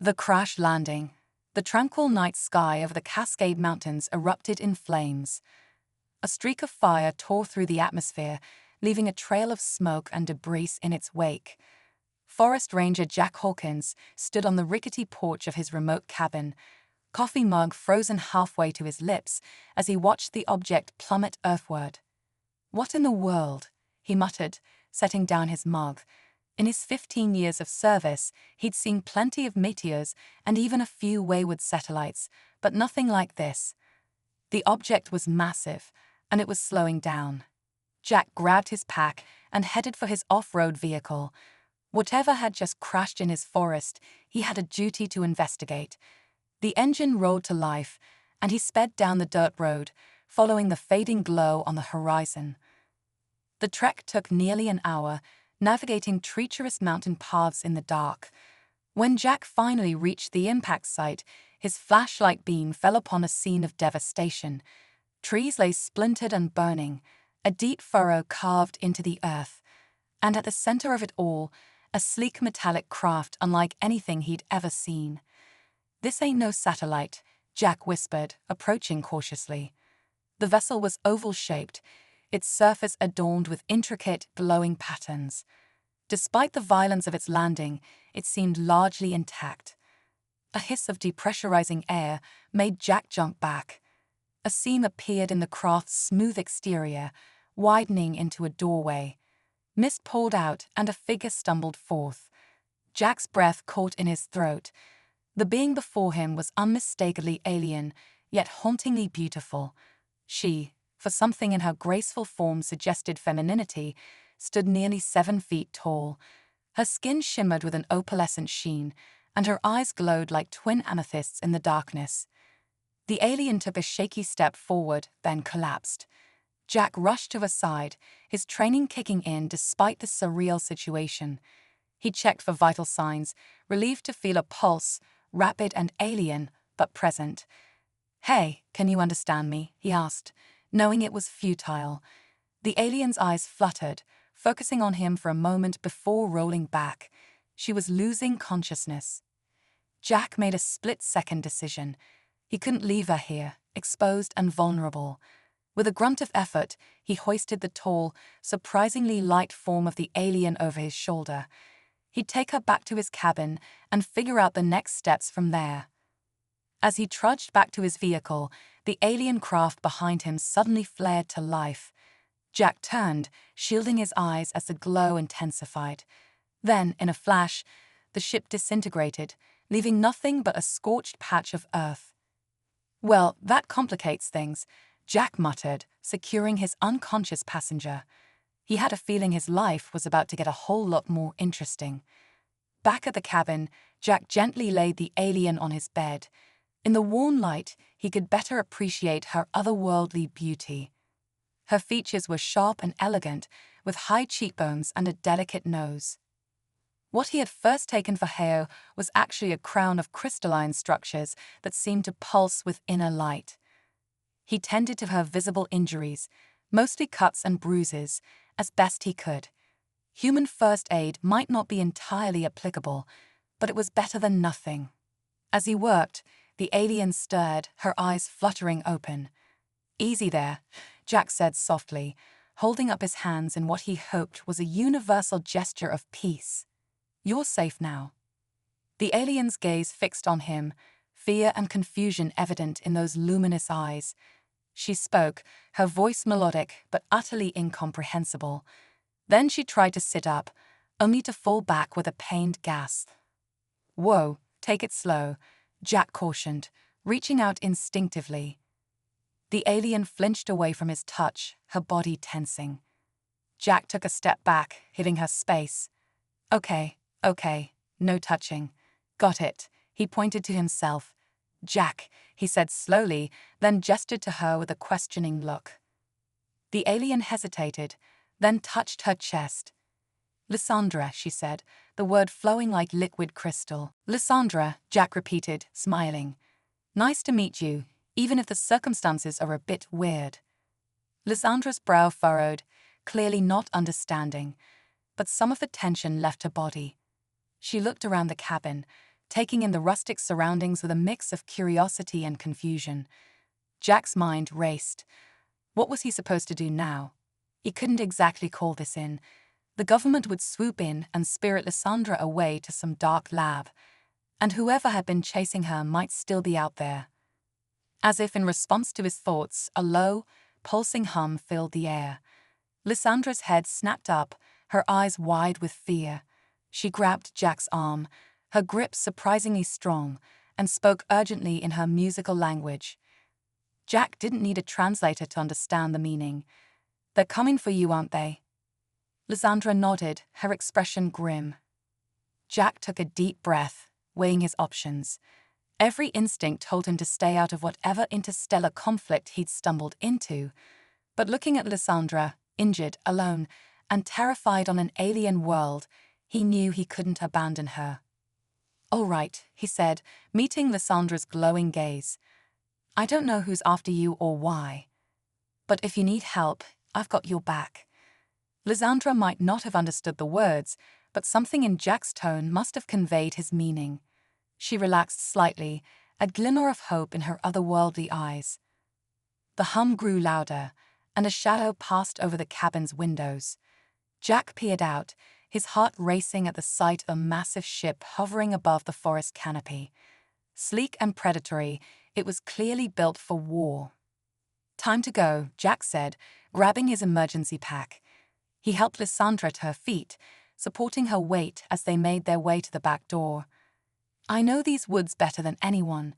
The crash landing. The tranquil night sky over the Cascade Mountains erupted in flames. A streak of fire tore through the atmosphere, leaving a trail of smoke and debris in its wake. Forest Ranger Jack Hawkins stood on the rickety porch of his remote cabin, coffee mug frozen halfway to his lips as he watched the object plummet earthward. "What in the world?" he muttered, setting down his mug. In his 15 years of service, he'd seen plenty of meteors and even a few wayward satellites, but nothing like this. The object was massive, and it was slowing down. Jack grabbed his pack and headed for his off-road vehicle. Whatever had just crashed in his forest, he had a duty to investigate. The engine roared to life, and he sped down the dirt road, following the fading glow on the horizon. The trek took nearly an hour, navigating treacherous mountain paths in the dark. When Jack finally reached the impact site, his flashlight beam fell upon a scene of devastation. Trees lay splintered and burning, a deep furrow carved into the earth, and at the center of it all, a sleek metallic craft unlike anything he'd ever seen. "This ain't no satellite," Jack whispered, approaching cautiously. The vessel was oval-shaped, its surface adorned with intricate, glowing patterns. Despite the violence of its landing, it seemed largely intact. A hiss of depressurizing air made Jack jump back. A seam appeared in the craft's smooth exterior, widening into a doorway. Mist poured out, and a figure stumbled forth. Jack's breath caught in his throat. The being before him was unmistakably alien, yet hauntingly beautiful. She, for something in her graceful form suggested femininity, stood nearly 7 feet tall. Her skin shimmered with an opalescent sheen, and her eyes glowed like twin amethysts in the darkness. The alien took a shaky step forward, then collapsed. Jack rushed to her side, his training kicking in despite the surreal situation. He checked for vital signs, relieved to feel a pulse, rapid and alien, but present. "Hey, can you understand me?" he asked, knowing it was futile. The alien's eyes fluttered, focusing on him for a moment before rolling back. She was losing consciousness. Jack made a split-second decision. He couldn't leave her here, exposed and vulnerable. With a grunt of effort, he hoisted the tall, surprisingly light form of the alien over his shoulder. He'd take her back to his cabin and figure out the next steps from there. As he trudged back to his vehicle, the alien craft behind him suddenly flared to life. Jack turned, shielding his eyes as the glow intensified. Then, in a flash, the ship disintegrated, leaving nothing but a scorched patch of earth. "Well, that complicates things," Jack muttered, securing his unconscious passenger. He had a feeling his life was about to get a whole lot more interesting. Back at the cabin, Jack gently laid the alien on his bed. In the warm light, he could better appreciate her otherworldly beauty. Her features were sharp and elegant, with high cheekbones and a delicate nose. What he had first taken for hair was actually a crown of crystalline structures that seemed to pulse with inner light. He tended to her visible injuries, mostly cuts and bruises, as best he could. Human first aid might not be entirely applicable, but it was better than nothing. As he worked, the alien stirred, her eyes fluttering open. "Easy there," Jack said softly, holding up his hands in what he hoped was a universal gesture of peace. "You're safe now." The alien's gaze fixed on him, fear and confusion evident in those luminous eyes. She spoke, her voice melodic but utterly incomprehensible. Then she tried to sit up, only to fall back with a pained gasp. "Whoa, take it slow," Jack cautioned, reaching out instinctively. The alien flinched away from his touch, her body tensing. Jack took a step back, hitting her space. Okay, no touching. Got it," he pointed to himself. "Jack," he said slowly, then gestured to her with a questioning look. The alien hesitated, then touched her chest. "Lysandra," she said, the word flowing like liquid crystal. "Lysandra," Jack repeated, smiling. "Nice to meet you, even if the circumstances are a bit weird." Lysandra's brow furrowed, clearly not understanding, but some of the tension left her body. She looked around the cabin, taking in the rustic surroundings with a mix of curiosity and confusion. Jack's mind raced. What was he supposed to do now? He couldn't exactly call this in. The government would swoop in and spirit Lysandra away to some dark lab, and whoever had been chasing her might still be out there. As if in response to his thoughts, a low, pulsing hum filled the air. Lysandra's head snapped up, her eyes wide with fear. She grabbed Jack's arm, her grip surprisingly strong, and spoke urgently in her musical language. Jack didn't need a translator to understand the meaning. "They're coming for you, aren't they?" Lysandra nodded, her expression grim. Jack took a deep breath, weighing his options. Every instinct told him to stay out of whatever interstellar conflict he'd stumbled into. But looking at Lysandra, injured, alone, and terrified on an alien world, he knew he couldn't abandon her. "All right," he said, meeting Lysandra's glowing gaze. "I don't know who's after you or why. But if you need help, I've got your back." Lysandra might not have understood the words, but something in Jack's tone must have conveyed his meaning. She relaxed slightly, a glimmer of hope in her otherworldly eyes. The hum grew louder, and a shadow passed over the cabin's windows. Jack peered out, his heart racing at the sight of a massive ship hovering above the forest canopy. Sleek and predatory, it was clearly built for war. "Time to go," Jack said, grabbing his emergency pack. He helped Lysandra to her feet, supporting her weight as they made their way to the back door. "I know these woods better than anyone.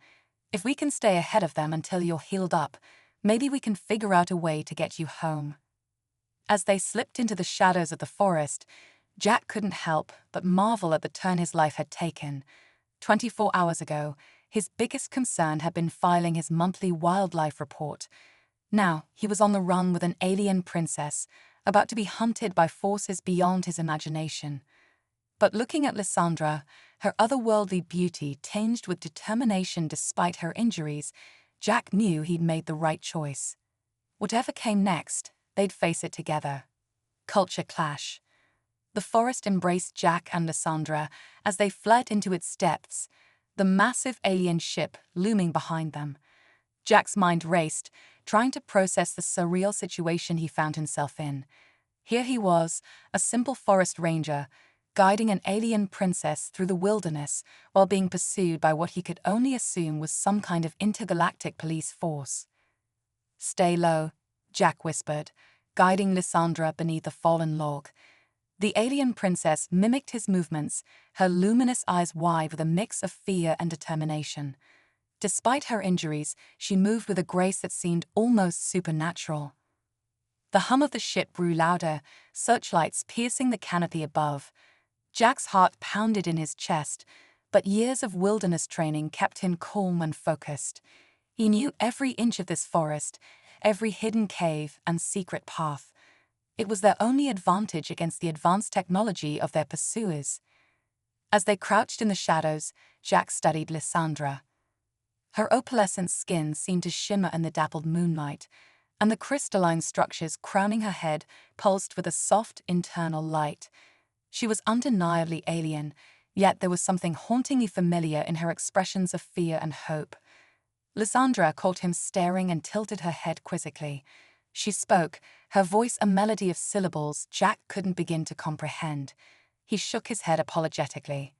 If we can stay ahead of them until you're healed up, maybe we can figure out a way to get you home." As they slipped into the shadows of the forest, Jack couldn't help but marvel at the turn his life had taken. 24 hours ago, his biggest concern had been filing his monthly wildlife report. Now, he was on the run with an alien princess, about to be hunted by forces beyond his imagination. But looking at Lysandra, her otherworldly beauty tinged with determination despite her injuries, Jack knew he'd made the right choice. Whatever came next, they'd face it together. Culture clash. The forest embraced Jack and Lysandra as they fled into its depths, the massive alien ship looming behind them. Jack's mind raced, trying to process the surreal situation he found himself in. Here he was, a simple forest ranger, guiding an alien princess through the wilderness while being pursued by what he could only assume was some kind of intergalactic police force. "Stay low," Jack whispered, guiding Lysandra beneath a fallen log. The alien princess mimicked his movements, her luminous eyes wide with a mix of fear and determination. Despite her injuries, she moved with a grace that seemed almost supernatural. The hum of the ship grew louder, searchlights piercing the canopy above. Jack's heart pounded in his chest, but years of wilderness training kept him calm and focused. He knew every inch of this forest, every hidden cave and secret path. It was their only advantage against the advanced technology of their pursuers. As they crouched in the shadows, Jack studied Lysandra. Her opalescent skin seemed to shimmer in the dappled moonlight, and the crystalline structures crowning her head pulsed with a soft internal light. She was undeniably alien, yet there was something hauntingly familiar in her expressions of fear and hope. Lysandra caught him staring and tilted her head quizzically. She spoke, her voice a melody of syllables Jack couldn't begin to comprehend. He shook his head apologetically.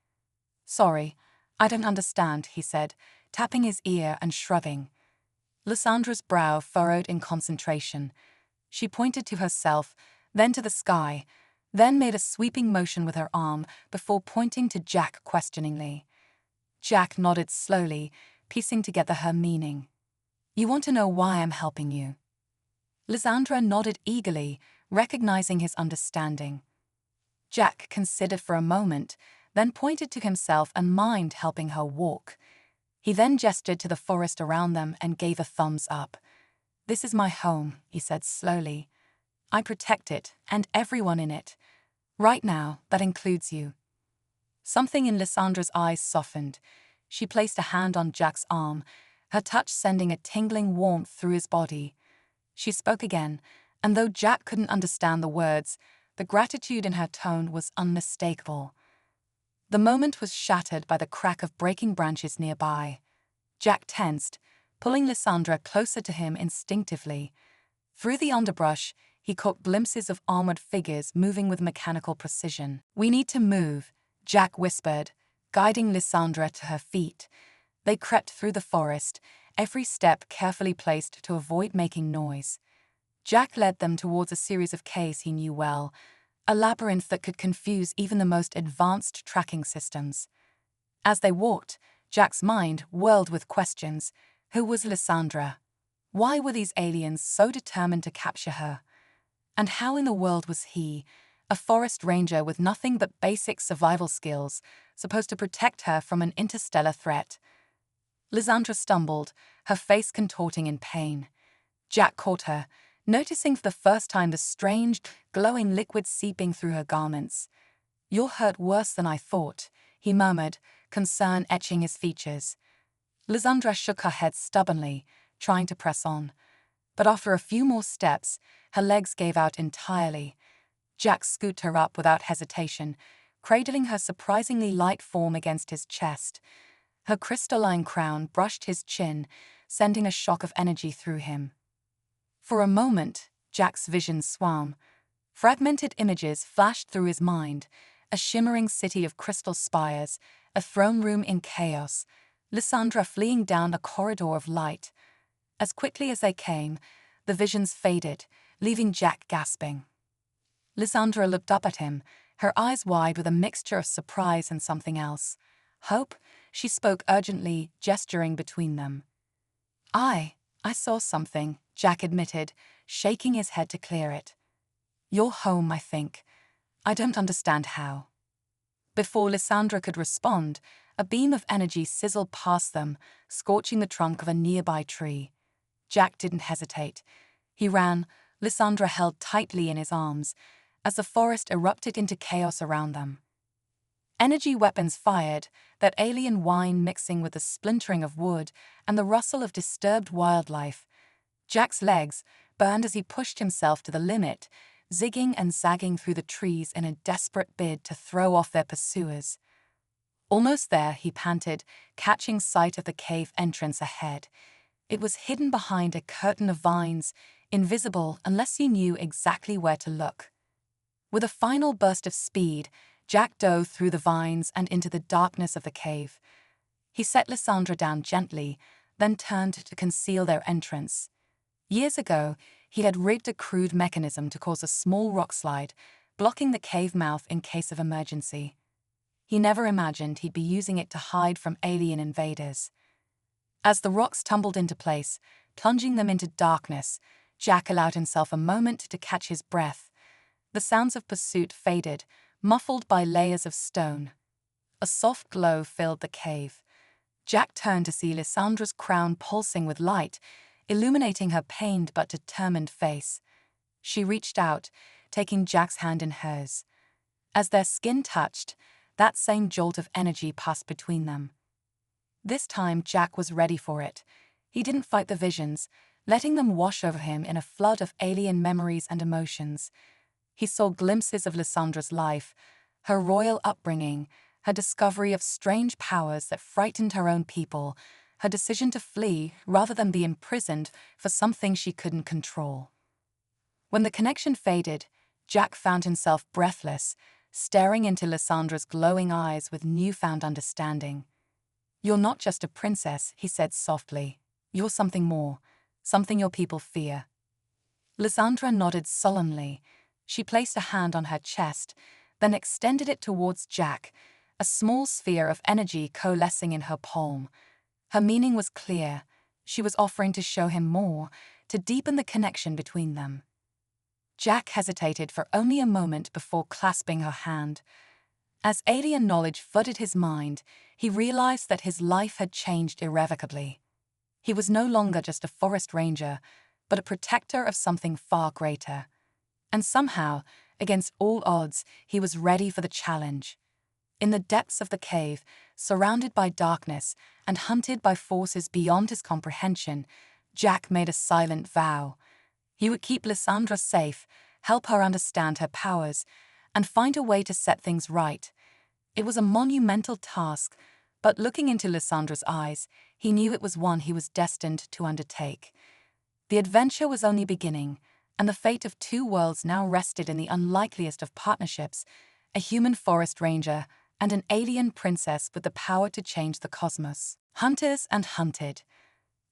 "Sorry, I don't understand," he said, tapping his ear and shrugging. Lysandra's brow furrowed in concentration. She pointed to herself, then to the sky, then made a sweeping motion with her arm before pointing to Jack questioningly. Jack nodded slowly, piecing together her meaning. "You want to know why I'm helping you?" Lysandra nodded eagerly, recognizing his understanding. Jack considered for a moment, then pointed to himself and mimed helping her walk. He then gestured to the forest around them and gave a thumbs up. "This is my home," he said slowly. "I protect it and everyone in it. Right now, that includes you." Something in Lysandra's eyes softened. She placed a hand on Jack's arm, her touch sending a tingling warmth through his body. She spoke again, and though Jack couldn't understand the words, the gratitude in her tone was unmistakable. The moment was shattered by the crack of breaking branches nearby. Jack tensed, pulling Lysandra closer to him instinctively. Through the underbrush, he caught glimpses of armored figures moving with mechanical precision. "We need to move," Jack whispered, guiding Lysandra to her feet. They crept through the forest, every step carefully placed to avoid making noise. Jack led them towards a series of caves he knew well, a labyrinth that could confuse even the most advanced tracking systems. As they walked, Jack's mind whirled with questions. Who was Lysandra? Why were these aliens so determined to capture her? And how in the world was he, a forest ranger with nothing but basic survival skills, supposed to protect her from an interstellar threat? Lysandra stumbled, her face contorting in pain. Jack caught her, noticing for the first time the strange, glowing liquid seeping through her garments. "You're hurt worse than I thought," he murmured, concern etching his features. Lysandra shook her head stubbornly, trying to press on. But after a few more steps, her legs gave out entirely. Jack scooped her up without hesitation, cradling her surprisingly light form against his chest. Her crystalline crown brushed his chin, sending a shock of energy through him. For a moment, Jack's vision swam. Fragmented images flashed through his mind, a shimmering city of crystal spires, a throne room in chaos, Lysandra fleeing down a corridor of light. As quickly as they came, the visions faded, leaving Jack gasping. Lysandra looked up at him, her eyes wide with a mixture of surprise and something else. "Hope?" she spoke urgently, gesturing between them. I saw something," Jack admitted, shaking his head to clear it. "You're home, I think. I don't understand how." Before Lysandra could respond, a beam of energy sizzled past them, scorching the trunk of a nearby tree. Jack didn't hesitate. He ran, Lysandra held tightly in his arms, as the forest erupted into chaos around them. Energy weapons fired, that alien whine mixing with the splintering of wood and the rustle of disturbed wildlife. Jack's legs burned as he pushed himself to the limit, zigging and zagging through the trees in a desperate bid to throw off their pursuers. Almost there, he panted, catching sight of the cave entrance ahead. It was hidden behind a curtain of vines, invisible unless you knew exactly where to look. With a final burst of speed, Jack dove through the vines and into the darkness of the cave. He set Lysandra down gently, then turned to conceal their entrance. Years ago, he had rigged a crude mechanism to cause a small rock slide, blocking the cave mouth in case of emergency. He never imagined he'd be using it to hide from alien invaders. As the rocks tumbled into place, plunging them into darkness, Jack allowed himself a moment to catch his breath. The sounds of pursuit faded, muffled by layers of stone. A soft glow filled the cave. Jack turned to see Lysandra's crown pulsing with light, illuminating her pained but determined face. She reached out, taking Jack's hand in hers. As their skin touched, that same jolt of energy passed between them. This time, Jack was ready for it. He didn't fight the visions, letting them wash over him in a flood of alien memories and emotions. He saw glimpses of Lysandra's life, her royal upbringing, her discovery of strange powers that frightened her own people, her decision to flee rather than be imprisoned for something she couldn't control. When the connection faded, Jack found himself breathless, staring into Lysandra's glowing eyes with newfound understanding. "You're not just a princess," he said softly. "You're something more, something your people fear." Lysandra nodded solemnly. She placed a hand on her chest, then extended it towards Jack, a small sphere of energy coalescing in her palm. Her meaning was clear. She was offering to show him more, to deepen the connection between them. Jack hesitated for only a moment before clasping her hand. As alien knowledge flooded his mind, he realized that his life had changed irrevocably. He was no longer just a forest ranger, but a protector of something far greater. And somehow, against all odds, he was ready for the challenge. In the depths of the cave, surrounded by darkness and hunted by forces beyond his comprehension, Jack made a silent vow. He would keep Lysandra safe, help her understand her powers, and find a way to set things right. It was a monumental task, but looking into Lysandra's eyes, he knew it was one he was destined to undertake. The adventure was only beginning, and the fate of two worlds now rested in the unlikeliest of partnerships, a human forest ranger and an alien princess with the power to change the cosmos. Hunters and hunted.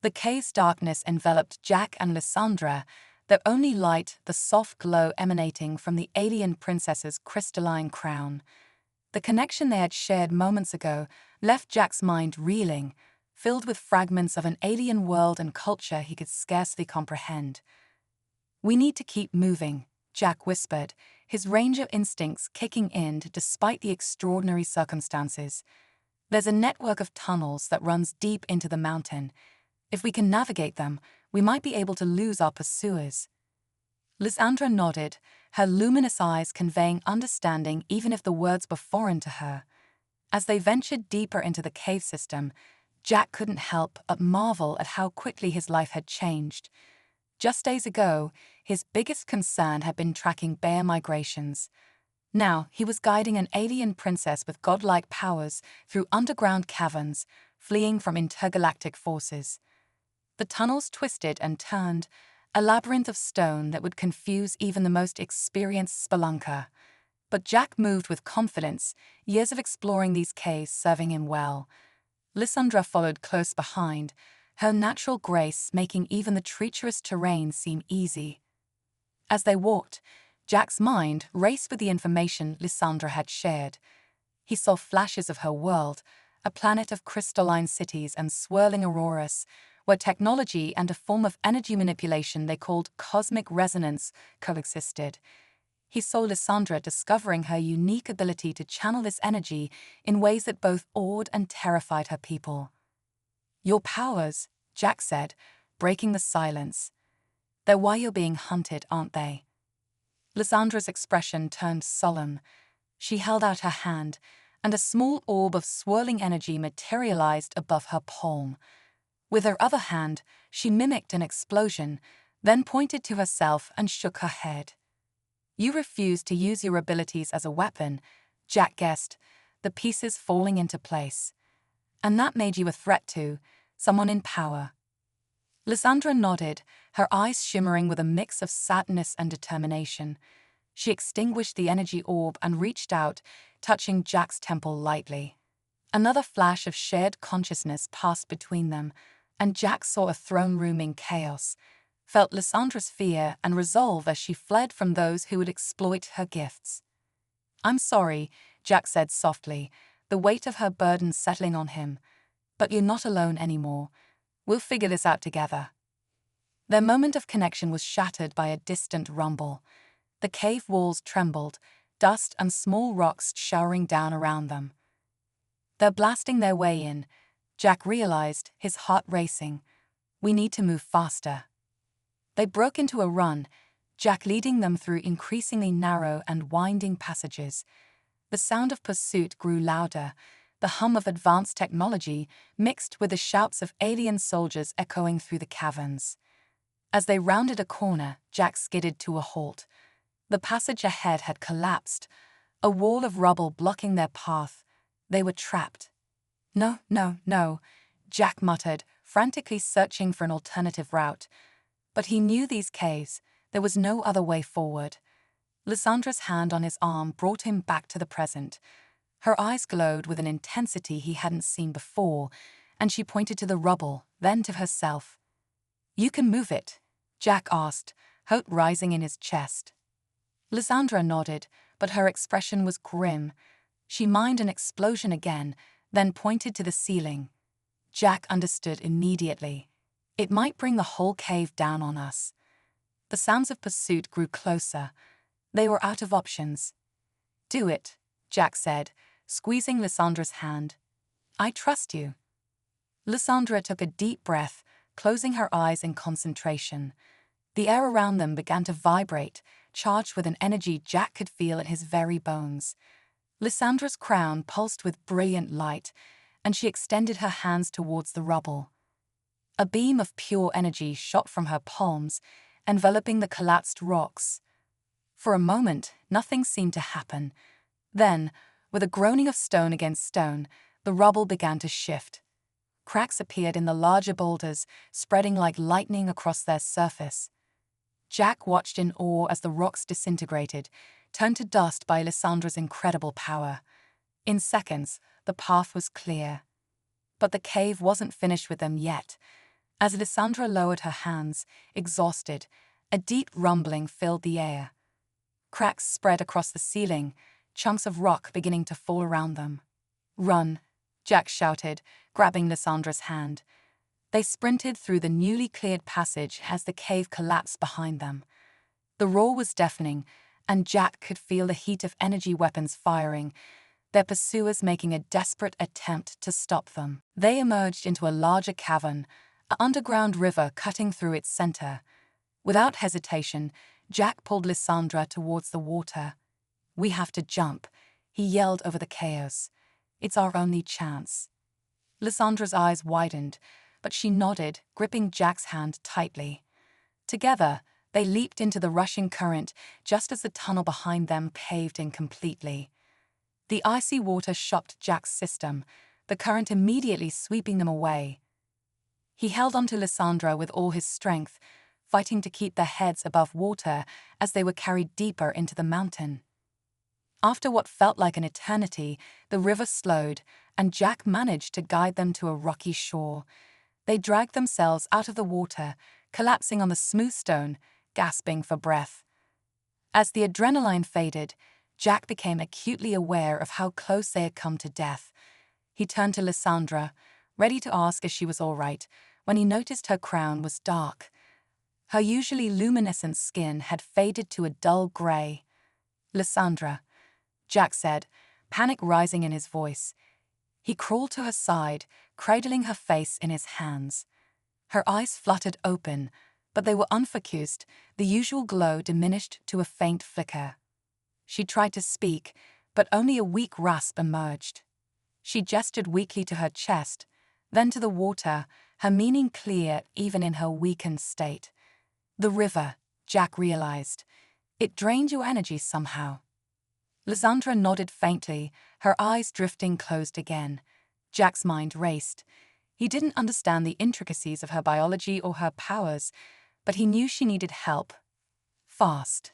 The cave's darkness enveloped Jack and Lysandra, their only light the soft glow emanating from the alien princess's crystalline crown. The connection they had shared moments ago left Jack's mind reeling, filled with fragments of an alien world and culture he could scarcely comprehend. "We need to keep moving," Jack whispered, his ranger instincts kicking in despite the extraordinary circumstances. "There's a network of tunnels that runs deep into the mountain. If we can navigate them, we might be able to lose our pursuers." Lysandra nodded, her luminous eyes conveying understanding even if the words were foreign to her. As they ventured deeper into the cave system, Jack couldn't help but marvel at how quickly his life had changed. Just days ago, his biggest concern had been tracking bear migrations. Now, he was guiding an alien princess with godlike powers through underground caverns, fleeing from intergalactic forces. The tunnels twisted and turned, a labyrinth of stone that would confuse even the most experienced spelunker. But Jack moved with confidence, years of exploring these caves serving him well. Lysandra followed close behind, her natural grace making even the treacherous terrain seem easy. As they walked, Jack's mind raced with the information Lysandra had shared. He saw flashes of her world, a planet of crystalline cities and swirling auroras, where technology and a form of energy manipulation they called cosmic resonance coexisted. He saw Lysandra discovering her unique ability to channel this energy in ways that both awed and terrified her people. "Your powers," Jack said, breaking the silence. "They're why you're being hunted, aren't they?" Lysandra's expression turned solemn. She held out her hand, and a small orb of swirling energy materialized above her palm. With her other hand, she mimicked an explosion, then pointed to herself and shook her head. "You refused to use your abilities as a weapon," Jack guessed, the pieces falling into place. "And that made you a threat to someone in power." Lysandra nodded, her eyes shimmering with a mix of sadness and determination. She extinguished the energy orb and reached out, touching Jack's temple lightly. Another flash of shared consciousness passed between them, and Jack saw a throne room in chaos, felt Lysandra's fear and resolve as she fled from those who would exploit her gifts. "I'm sorry," Jack said softly, the weight of her burden settling on him. "But you're not alone anymore. We'll figure this out together." Their moment of connection was shattered by a distant rumble. The cave walls trembled, dust and small rocks showering down around them. "They're blasting their way in," Jack realized, his heart racing. "We need to move faster." They broke into a run, Jack leading them through increasingly narrow and winding passages. The sound of pursuit grew louder, the hum of advanced technology mixed with the shouts of alien soldiers echoing through the caverns. As they rounded a corner, Jack skidded to a halt. The passage ahead had collapsed, a wall of rubble blocking their path. They were trapped. "No, no, no," Jack muttered, frantically searching for an alternative route. But he knew these caves. There was no other way forward. Lysandra's hand on his arm brought him back to the present. Her eyes glowed with an intensity he hadn't seen before, and she pointed to the rubble, then to herself. "You can move it?" Jack asked, hope rising in his chest. Lysandra nodded, but her expression was grim. She mimed an explosion again, then pointed to the ceiling. Jack understood immediately. It might bring the whole cave down on us. The sounds of pursuit grew closer. They were out of options. "Do it," Jack said, squeezing Lysandra's hand. "I trust you." Lysandra took a deep breath, closing her eyes in concentration. The air around them began to vibrate, charged with an energy Jack could feel in his very bones. Lysandra's crown pulsed with brilliant light, and she extended her hands towards the rubble. A beam of pure energy shot from her palms, enveloping the collapsed rocks. For a moment, nothing seemed to happen. Then, With a groaning of stone against stone, the rubble began to shift. Cracks appeared in the larger boulders, spreading like lightning across their surface. Jack watched in awe as the rocks disintegrated, turned to dust by Lissandra's incredible power. In seconds, the path was clear. But the cave wasn't finished with them yet. As Lissandra lowered her hands, exhausted, a deep rumbling filled the air. Cracks spread across the ceiling, chunks of rock beginning to fall around them. "Run," Jack shouted, grabbing Lissandra's hand. They sprinted through the newly cleared passage as the cave collapsed behind them. The roar was deafening, and Jack could feel the heat of energy weapons firing, their pursuers making a desperate attempt to stop them. They emerged into a larger cavern, an underground river cutting through its center. Without hesitation, Jack pulled Lissandra towards the water. "We have to jump," he yelled over the chaos. "It's our only chance." Lissandra's eyes widened, but she nodded, gripping Jack's hand tightly. Together, they leaped into the rushing current just as the tunnel behind them caved in completely. The icy water shocked Jack's system, the current immediately sweeping them away. He held onto Lissandra with all his strength, fighting to keep their heads above water as they were carried deeper into the mountain. After what felt like an eternity, the river slowed, and Jack managed to guide them to a rocky shore. They dragged themselves out of the water, collapsing on the smooth stone, gasping for breath. As the adrenaline faded, Jack became acutely aware of how close they had come to death. He turned to Lissandra, ready to ask if she was all right, when he noticed her crown was dark. Her usually luminescent skin had faded to a dull gray. "Lissandra," Jack said, panic rising in his voice. He crawled to her side, cradling her face in his hands. Her eyes fluttered open, but they were unfocused, the usual glow diminished to a faint flicker. She tried to speak, but only a weak rasp emerged. She gestured weakly to her chest, then to the water, her meaning clear even in her weakened state. "The river," Jack realized. "It drained your energy somehow." Lissandra nodded faintly, her eyes drifting closed again. Jack's mind raced. He didn't understand the intricacies of her biology or her powers, but he knew she needed help. Fast.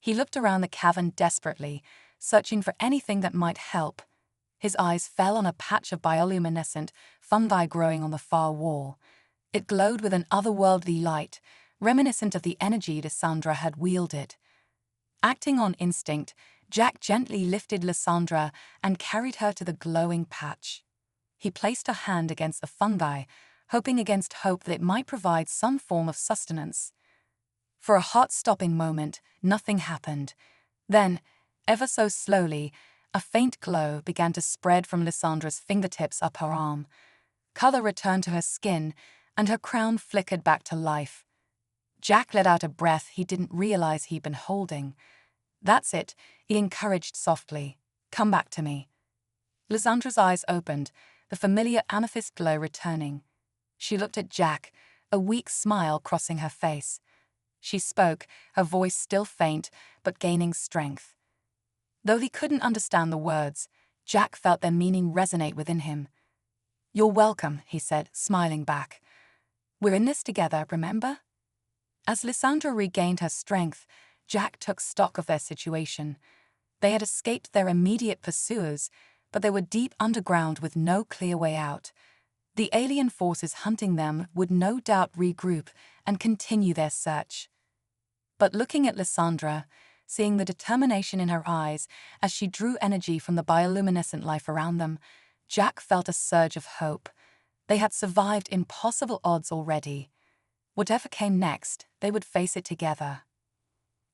He looked around the cavern desperately, searching for anything that might help. His eyes fell on a patch of bioluminescent fungi growing on the far wall. It glowed with an otherworldly light, reminiscent of the energy Lissandra had wielded. Acting on instinct, Jack gently lifted Lissandra and carried her to the glowing patch. He placed her hand against the fungi, hoping against hope that it might provide some form of sustenance. For a heart-stopping moment, nothing happened. Then, ever so slowly, a faint glow began to spread from Lissandra's fingertips up her arm. Color returned to her skin, and her crown flickered back to life. Jack let out a breath he didn't realize he'd been holding. "That's it," he encouraged softly. "Come back to me." Lissandra's eyes opened, the familiar amethyst glow returning. She looked at Jack, a weak smile crossing her face. She spoke, her voice still faint, but gaining strength. Though he couldn't understand the words, Jack felt their meaning resonate within him. "You're welcome," he said, smiling back. "We're in this together, remember?" As Lissandra regained her strength, Jack took stock of their situation. They had escaped their immediate pursuers, but they were deep underground with no clear way out. The alien forces hunting them would no doubt regroup and continue their search. But looking at Lissandra, seeing the determination in her eyes as she drew energy from the bioluminescent life around them, Jack felt a surge of hope. They had survived impossible odds already. Whatever came next, they would face it together.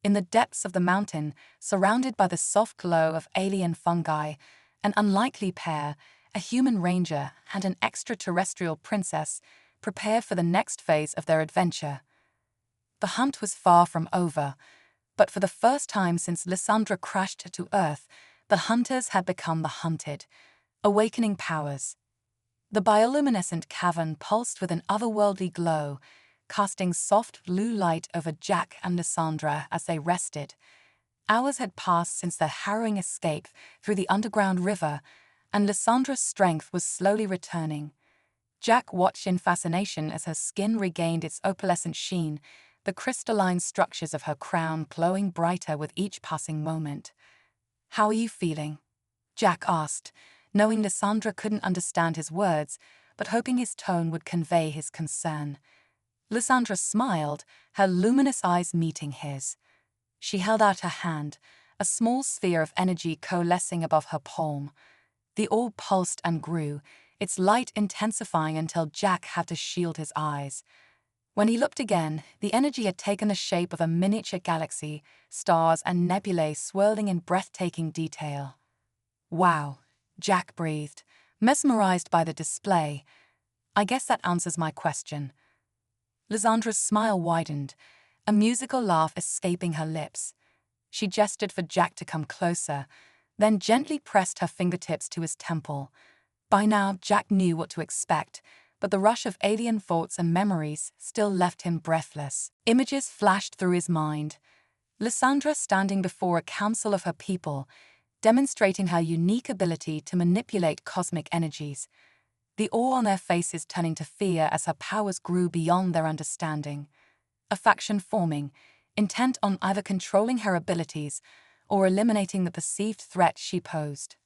In the depths of the mountain, surrounded by the soft glow of alien fungi, an unlikely pair, a human ranger and an extraterrestrial princess, prepared for the next phase of their adventure. The hunt was far from over, but for the first time since Lissandra crashed to Earth, the hunters had become the hunted, awakening powers. The bioluminescent cavern pulsed with an otherworldly glow, casting soft blue light over Jack and Lissandra as they rested. Hours had passed since their harrowing escape through the underground river, and Lysandra's strength was slowly returning. Jack watched in fascination as her skin regained its opalescent sheen, the crystalline structures of her crown glowing brighter with each passing moment. "How are you feeling?" Jack asked, knowing Lysandra couldn't understand his words, but hoping his tone would convey his concern. Lysandra smiled, her luminous eyes meeting his. She held out her hand, a small sphere of energy coalescing above her palm. The orb pulsed and grew, its light intensifying until Jack had to shield his eyes. When he looked again, the energy had taken the shape of a miniature galaxy, stars and nebulae swirling in breathtaking detail. "Wow," Jack breathed, mesmerized by the display. "I guess that answers my question." Lysandra's smile widened, a musical laugh escaping her lips. She gestured for Jack to come closer, then gently pressed her fingertips to his temple. By now, Jack knew what to expect, but the rush of alien thoughts and memories still left him breathless. Images flashed through his mind. Lysandra standing before a council of her people, demonstrating her unique ability to manipulate cosmic energies. The awe on their faces turning to fear as her powers grew beyond their understanding. A faction forming, intent on either controlling her abilities or eliminating the perceived threat she posed.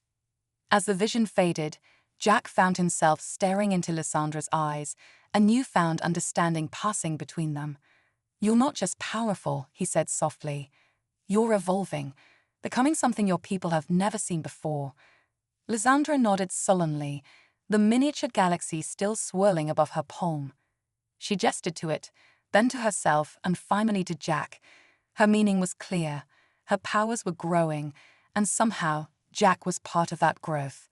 As the vision faded, Jack found himself staring into Lysandra's eyes, a newfound understanding passing between them. "You're not just powerful," he said softly. "You're evolving, becoming something your people have never seen before." Lysandra nodded sullenly, the miniature galaxy still swirling above her palm. She gestured to it, then to herself, and finally to Jack. Her meaning was clear. Her powers were growing, and somehow Jack was part of that growth.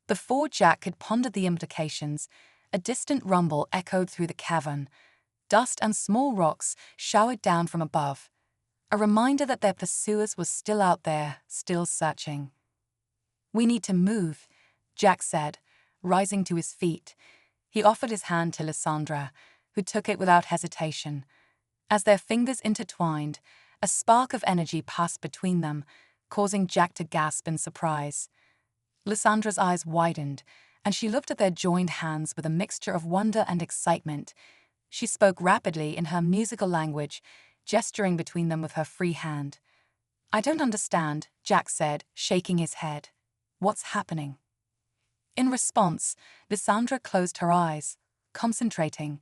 Before Jack could ponder the implications, a distant rumble echoed through the cavern. Dust and small rocks showered down from above, a reminder that their pursuers was still out there, still searching. "We need to move," Jack said, rising to his feet. He offered his hand to Lysandra, who took it without hesitation. As their fingers intertwined, a spark of energy passed between them, causing Jack to gasp in surprise. Lysandra's eyes widened, and she looked at their joined hands with a mixture of wonder and excitement. She spoke rapidly in her musical language, gesturing between them with her free hand. "I don't understand," Jack said, shaking his head. "What's happening?" In response, Lysandra closed her eyes, concentrating.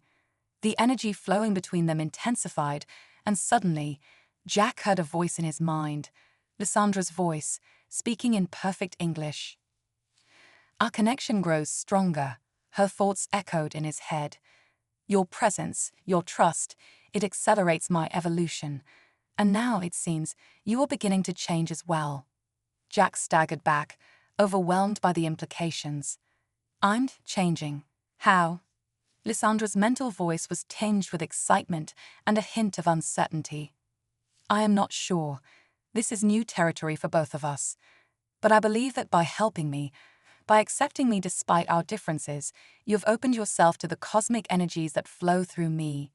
The energy flowing between them intensified, and suddenly, Jack heard a voice in his mind, Lysandra's voice, speaking in perfect English. "Our connection grows stronger," her thoughts echoed in his head. "Your presence, your trust, it accelerates my evolution. And now, it seems, you are beginning to change as well." Jack staggered back, overwhelmed by the implications. "I'm changing. How?" Lysandra's mental voice was tinged with excitement and a hint of uncertainty. "I am not sure. This is new territory for both of us. But I believe that by helping me, by accepting me despite our differences, you've opened yourself to the cosmic energies that flow through me."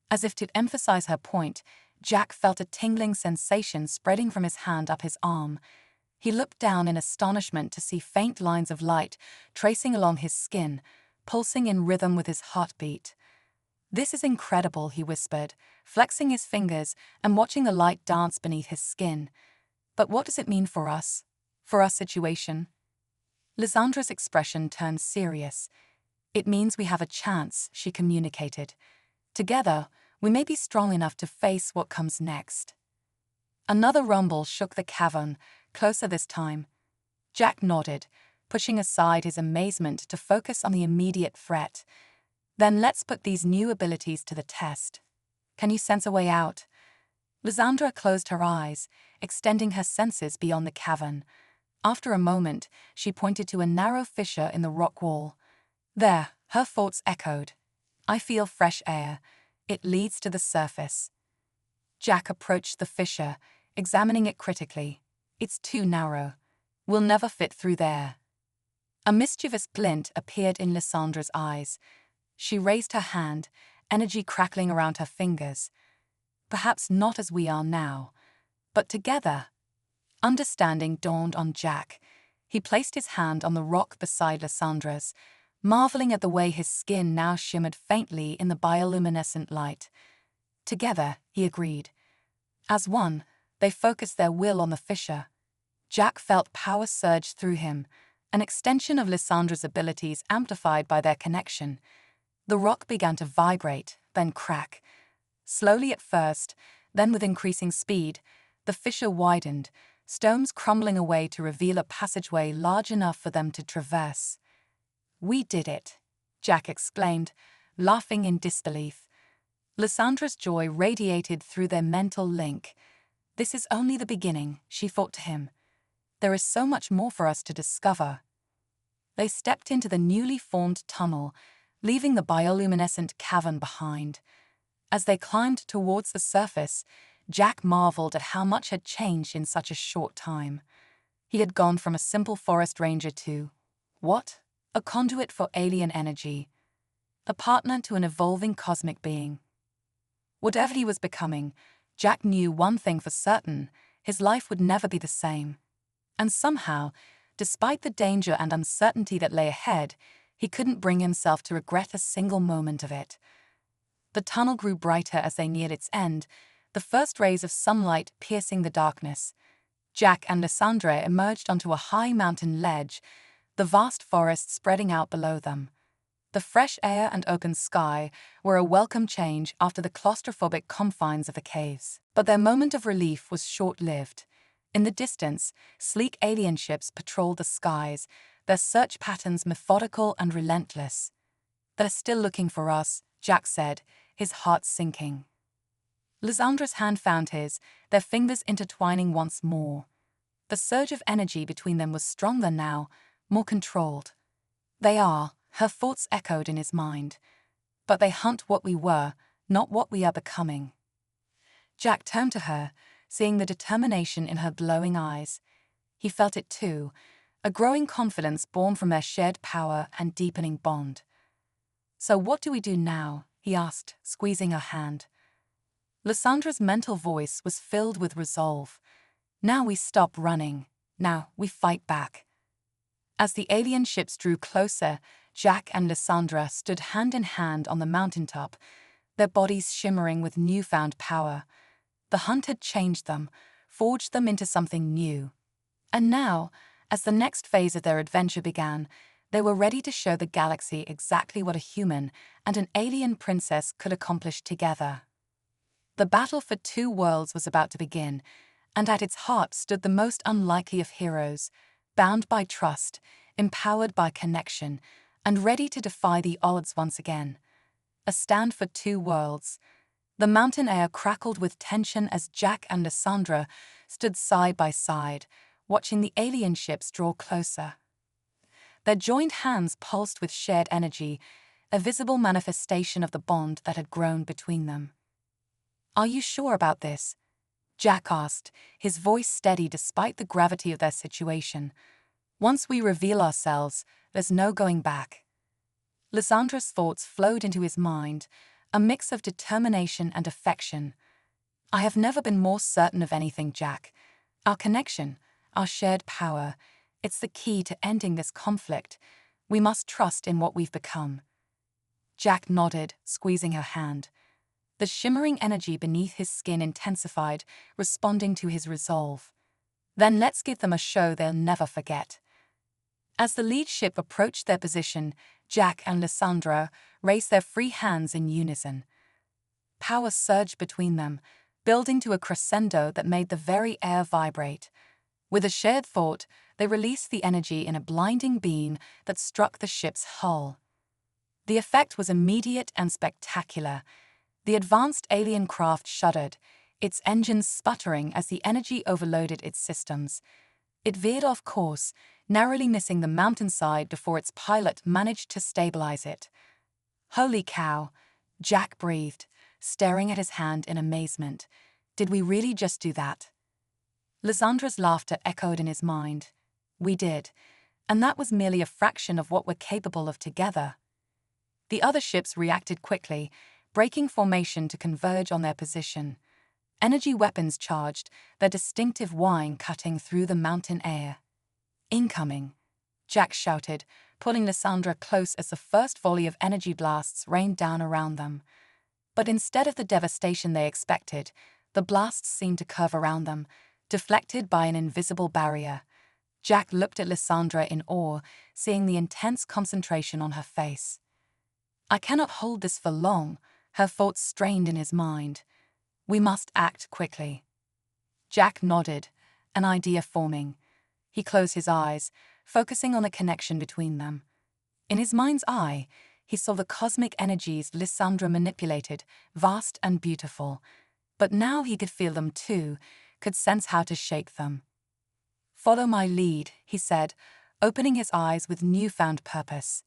As if to emphasize her point, Jack felt a tingling sensation spreading from his hand up his arm. He looked down in astonishment to see faint lines of light tracing along his skin, pulsing in rhythm with his heartbeat. "This is incredible," he whispered, flexing his fingers and watching the light dance beneath his skin. "But what does it mean for us? For our situation?" Lysandra's expression turned serious. "It means we have a chance," she communicated. "Together, we may be strong enough to face what comes next." Another rumble shook the cavern, closer this time. Jack nodded, pushing aside his amazement to focus on the immediate threat. "Then let's put these new abilities to the test. Can you sense a way out?" Lysandra closed her eyes, extending her senses beyond the cavern. After a moment, she pointed to a narrow fissure in the rock wall. "There," her thoughts echoed. "I feel fresh air. It leads to the surface." Jack approached the fissure, examining it critically. "It's too narrow. We'll never fit through there." A mischievous glint appeared in Lysandra's eyes. She raised her hand, energy crackling around her fingers. "Perhaps not as we are now. but together. Understanding dawned on Jack. He placed his hand on the rock beside Lyssandra's, marveling at the way his skin now shimmered faintly in the bioluminescent light. Together, he agreed. As one, they focused their will on the fissure. Jack felt power surge through him, an extension of Lyssandra's abilities amplified by their connection. The rock began to vibrate, then crack. Slowly at first, then with increasing speed, the fissure widened, stones crumbling away to reveal a passageway large enough for them to traverse. "We did it," Jack exclaimed, laughing in disbelief. Lyssandra's joy radiated through their mental link. "This is only the beginning," she thought to him. "There is so much more for us to discover." They stepped into the newly formed tunnel, leaving the bioluminescent cavern behind. As they climbed towards the surface, Jack marveled at how much had changed in such a short time. He had gone from a simple forest ranger to, what? A conduit for alien energy. A partner to an evolving cosmic being. Whatever he was becoming, Jack knew one thing for certain: his life would never be the same. And somehow, despite the danger and uncertainty that lay ahead, he couldn't bring himself to regret a single moment of it. The tunnel grew brighter as they neared its end, the first rays of sunlight piercing the darkness. Jack and Lysandra emerged onto a high mountain ledge, the vast forest spreading out below them. The fresh air and open sky were a welcome change after the claustrophobic confines of the caves. But their moment of relief was short-lived. In the distance, sleek alien ships patrolled the skies, their search patterns methodical and relentless. "They're still looking for us," Jack said, his heart sinking. Lysandra's hand found his, their fingers intertwining once more. The surge of energy between them was stronger now, more controlled. "They are," her thoughts echoed in his mind. "But they hunt what we were, not what we are becoming." Jack turned to her, seeing the determination in her glowing eyes. He felt it too, a growing confidence born from their shared power and deepening bond. "So what do we do now?" he asked, squeezing her hand. Lysandra's mental voice was filled with resolve. "Now we stop running. Now we fight back." As the alien ships drew closer, Jack and Lysandra stood hand in hand on the mountaintop, their bodies shimmering with newfound power. The hunt had changed them, forged them into something new. And now, as the next phase of their adventure began, they were ready to show the galaxy exactly what a human and an alien princess could accomplish together. The battle for two worlds was about to begin, and at its heart stood the most unlikely of heroes, bound by trust, empowered by connection, and ready to defy the odds once again. A stand for two worlds. The mountain air crackled with tension as Jack and Lysandra stood side by side, watching the alien ships draw closer. Their joined hands pulsed with shared energy, a visible manifestation of the bond that had grown between them. "Are you sure about this?" Jack asked, his voice steady despite the gravity of their situation. "Once we reveal ourselves, there's no going back." Lysandra's thoughts flowed into his mind, a mix of determination and affection. "I have never been more certain of anything, Jack. Our connection, our shared power, it's the key to ending this conflict. We must trust in what we've become." Jack nodded, squeezing her hand. The shimmering energy beneath his skin intensified, responding to his resolve. "Then let's give them a show they'll never forget." As the lead ship approached their position, Jack and Lysandra raised their free hands in unison. Power surged between them, building to a crescendo that made the very air vibrate. With a shared thought, they released the energy in a blinding beam that struck the ship's hull. The effect was immediate and spectacular. The advanced alien craft shuddered, its engines sputtering as the energy overloaded its systems. It veered off course, narrowly missing the mountainside before its pilot managed to stabilize it. "Holy cow," Jack breathed, staring at his hand in amazement. "Did we really just do that?" Lysandra's laughter echoed in his mind. "We did, and that was merely a fraction of what we're capable of together." The other ships reacted quickly, breaking formation to converge on their position. Energy weapons charged, their distinctive whine cutting through the mountain air. "Incoming!" Jack shouted, pulling Lysandra close as the first volley of energy blasts rained down around them. But instead of the devastation they expected, the blasts seemed to curve around them, deflected by an invisible barrier. Jack looked at Lysandra in awe, seeing the intense concentration on her face. "I cannot hold this for long," her thoughts strained in his mind. "We must act quickly." Jack nodded, an idea forming. He closed his eyes, focusing on a connection between them. In his mind's eye, he saw the cosmic energies Lysandra manipulated, vast and beautiful. But now he could feel them too, could sense how to shake them. "Follow my lead," he said, opening his eyes with newfound purpose.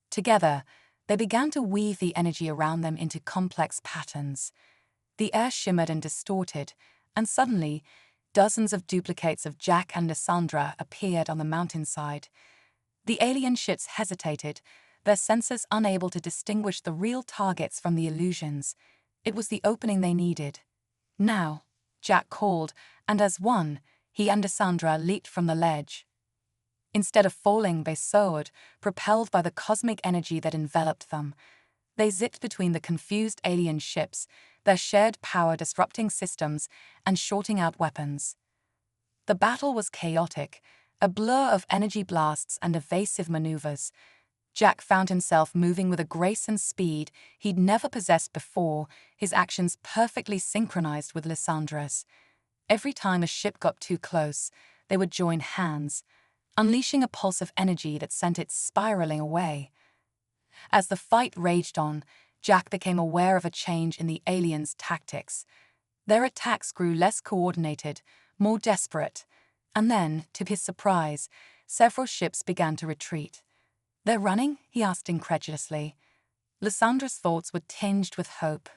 Together, they began to weave the energy around them into complex patterns. The air shimmered and distorted, and suddenly, dozens of duplicates of Jack and Lysandra appeared on the mountainside. The alien ships hesitated, their sensors unable to distinguish the real targets from the illusions. It was the opening they needed. "Now," Jack called, and as one, he and Lysandra leaped from the ledge. Instead of falling, they soared, propelled by the cosmic energy that enveloped them. They zipped between the confused alien ships, their shared power disrupting systems and shorting out weapons. The battle was chaotic, a blur of energy blasts and evasive maneuvers. Jack found himself moving with a grace and speed he'd never possessed before, his actions perfectly synchronized with Lysandra's. Every time a ship got too close, they would join hands, unleashing a pulse of energy that sent it spiraling away. As the fight raged on, Jack became aware of a change in the aliens' tactics. Their attacks grew less coordinated, more desperate, and then, to his surprise, several ships began to retreat. "They're running?" he asked incredulously. Lysandra's thoughts were tinged with hope.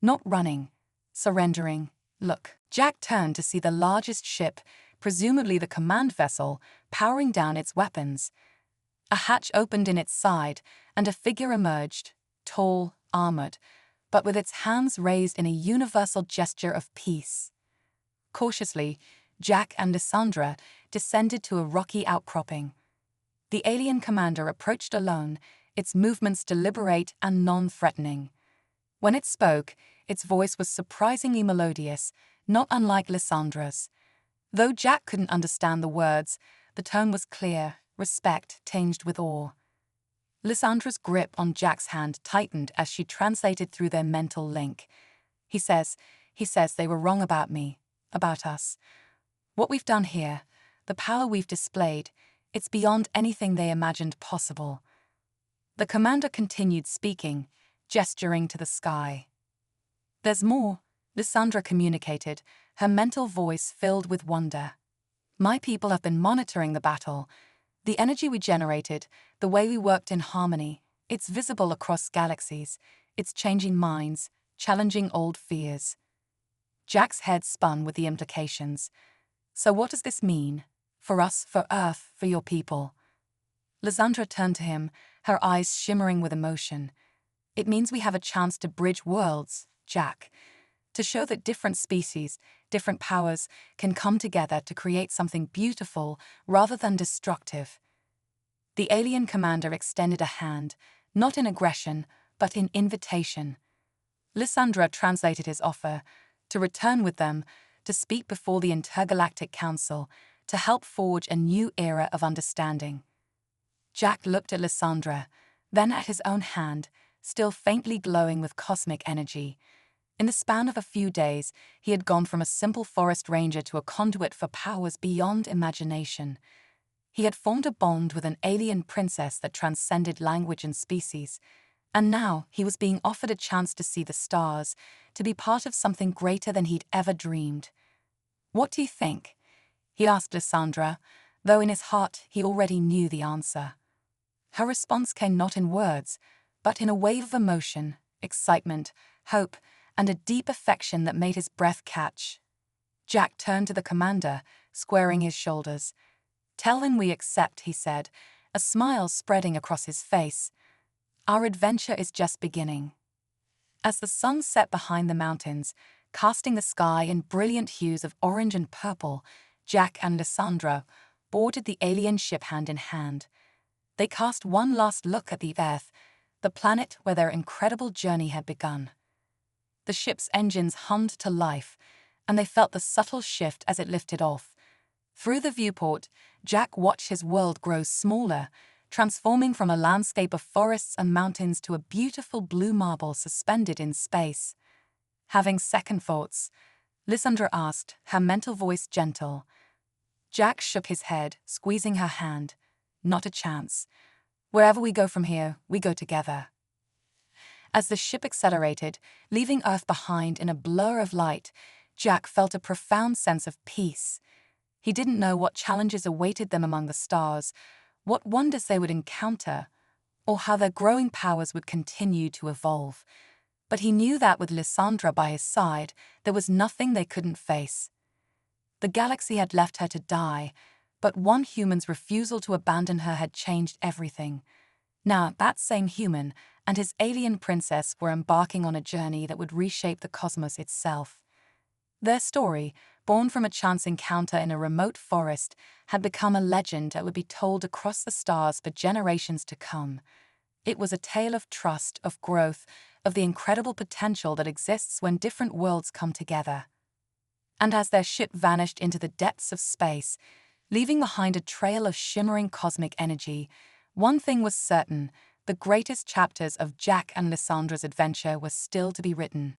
"Not running, surrendering. Look." Jack turned to see the largest ship, presumably the command vessel, powering down its weapons. A hatch opened in its side, and a figure emerged, tall, armored, but with its hands raised in a universal gesture of peace. Cautiously, Jack and Lysandra descended to a rocky outcropping. The alien commander approached alone, its movements deliberate and non-threatening. When it spoke, its voice was surprisingly melodious, not unlike Lysandra's. Though Jack couldn't understand the words, the tone was clear, respect tinged with awe. Lysandra's grip on Jack's hand tightened as she translated through their mental link. He says they were wrong about me, about us. What we've done here, the power we've displayed, it's beyond anything they imagined possible." The commander continued speaking, gesturing to the sky. "There's more," Lysandra communicated, her mental voice filled with wonder. "My people have been monitoring the battle. The energy we generated, the way we worked in harmony, it's visible across galaxies. It's changing minds, challenging old fears." Jack's head spun with the implications. "So what does this mean? For us, for Earth, for your people?" Lysandra turned to him, her eyes shimmering with emotion. "It means we have a chance to bridge worlds, Jack. To show that different species, different powers, can come together to create something beautiful rather than destructive." The alien commander extended a hand, not in aggression, but in invitation. Lysandra translated his offer, to return with them, to speak before the Intergalactic Council, to help forge a new era of understanding. Jack looked at Lysandra, then at his own hand, still faintly glowing with cosmic energy. In the span of a few days, he had gone from a simple forest ranger to a conduit for powers beyond imagination. He had formed a bond with an alien princess that transcended language and species, and now he was being offered a chance to see the stars, to be part of something greater than he'd ever dreamed. "What do you think?" he asked Lysandra, though in his heart he already knew the answer. Her response came not in words, but in a wave of emotion, excitement, hope, and a deep affection that made his breath catch. Jack turned to the commander, squaring his shoulders. "Tell him we accept," he said, a smile spreading across his face. "Our adventure is just beginning." As the sun set behind the mountains, casting the sky in brilliant hues of orange and purple. Jack and Lysandra boarded the alien ship hand in hand. They cast one last look at the Earth, the planet where their incredible journey had begun. The ship's engines hummed to life, and they felt the subtle shift as it lifted off. Through the viewport, Jack watched his world grow smaller, transforming from a landscape of forests and mountains to a beautiful blue marble suspended in space. Having second thoughts, Lysandra asked, her mental voice gentle. Jack shook his head, squeezing her hand. Not a chance. Wherever we go from here, we go together. As the ship accelerated, leaving Earth behind in a blur of light, Jack felt a profound sense of peace. He didn't know what challenges awaited them among the stars, what wonders they would encounter, or how their growing powers would continue to evolve. But he knew that with Lysandra by his side, there was nothing they couldn't face. The galaxy had left her to die, but one human's refusal to abandon her had changed everything. Now, that same human and his alien princess were embarking on a journey that would reshape the cosmos itself. Their story, born from a chance encounter in a remote forest, had become a legend that would be told across the stars for generations to come. It was a tale of trust, of growth, of the incredible potential that exists when different worlds come together. And as their ship vanished into the depths of space, leaving behind a trail of shimmering cosmic energy, one thing was certain: the greatest chapters of Jack and Lysandra's adventure were still to be written.